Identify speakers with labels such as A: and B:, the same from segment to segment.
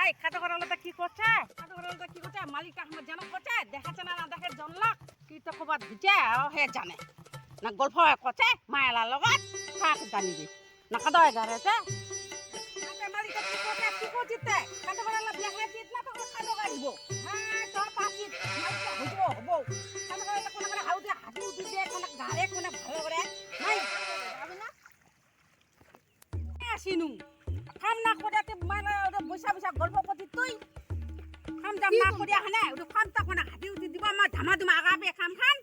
A: এই খাটো করালটা কি করছে মালিকটা আমার জানো করছে দেখাচ্ছে না না দেখে জনলাক কি তো খবর দিছে হে জানে না গল্প করছে মায়ালার লগত কাক জানিবি না খাদা গারেছে মালিকটা কি করছে কি করছিতে খাটো করালা দেখলে দিত না তো খাটো গাড়িব হ্যাঁ তো পাছি মালিকটা হইব হবো খাটো করালা কোন করে হাউদে হাতু দিবে কোন গারে কোন ভালো করে নাই যাবে না আসিনু কাম না করাতে মানে বৈশা বৈশা গল্প করতি তুই কাম জাম না করিয়া হানে ওটা কাম তা কোনা হাতি উঠি দিব আমার ধামা ধুমা আগাবে কাম খান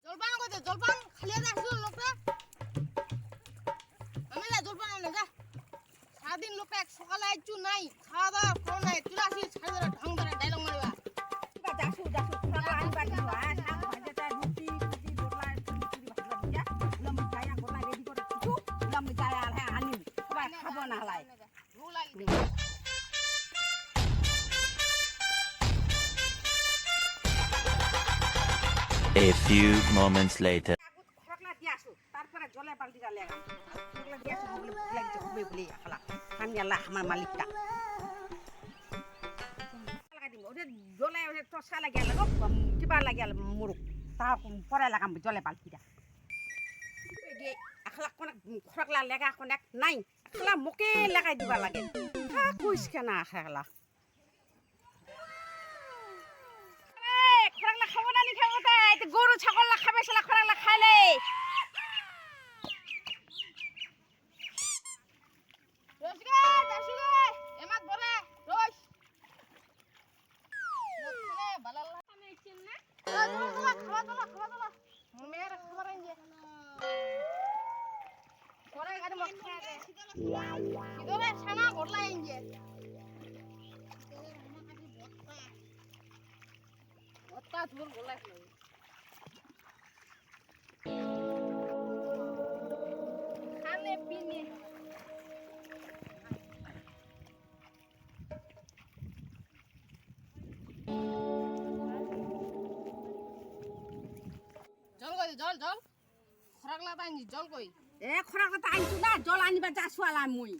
B: জলপান কইতে জলপান খালিয়া রাখছো লোকটা আমি না জলপান আনে যা সারাদিন লোকটা এক সকালে আইছু নাই খাওয়া দাওয়া করো নাই তুই আসি ছাড়ে ধরে ঢং ধরে ডায়লগ মারবা
A: বা যাসু খাওয়া আনবা দিও শাক ভাজা রুটি দোলা পুরি ভাজা দিয়া লম যায়া গোলা রেডি করে কিছু লম যায়া হ্যাঁ আনি সবাই খাবো না লাই
B: ভুল লাগি
C: A few moments later.
A: খরকলা দিয়াছু তারপরে জলে বালতিটা লাগাম খরকলা দিয়াছু বলে লাগছে হবে বলে আখলা আমি আল্লাহ আমার মালিকটা লাগাই দিব ওরে জলে ওরে টসা লাগিয়া লাগো কিবা লাগিয়া মুরুক তা পরে লাগাম জলে বালতিটা এই আখলা কোন খরকলা লাগা কোন নাই আখলা মুকে লাগাই দিবা লাগে হা কইছ কেনা আখলা খরাকলা খাবো না নি খাবো তাই গরু ছাগললা খাবে সেলা খরাকলা খাইলে
B: রসগে যাসুগে এমাক বলে রস মনে বালাল্লা আমি চিন না খাওয়া দাও মেয়ের খাবার আইছে পরে গাড়ি মত খায় দে ইদরে ছানা গড়লা আইছে ওটা ধুল গলাই ফেলে খানে পিনে জল কই জল খরাকলা তাইনি জল কই
A: এ খরাকলা তা আইছু না জল আনিবা যাসুয়ালা মুই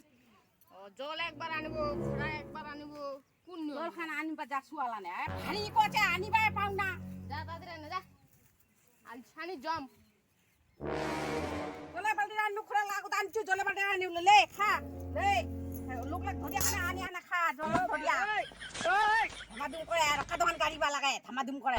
B: ও জল একবার আনিব খরা একবার আনিব কোন
A: জল খানা আনিবা যাসুয়ালা না ভারী কোচে আনিবা পাও না
B: যা তাদের না যা আল ছানি জম
A: জলে বালতি আনু খরাকলা আগত আনছু জলে বালতি আনি লে খা লে লোকলা ধরিয়া খানা আনি আনা খা জল ধরিয়া ওই ধামাধুম করে আর কাদোখান গাড়িবা লাগে ধামাধুম করে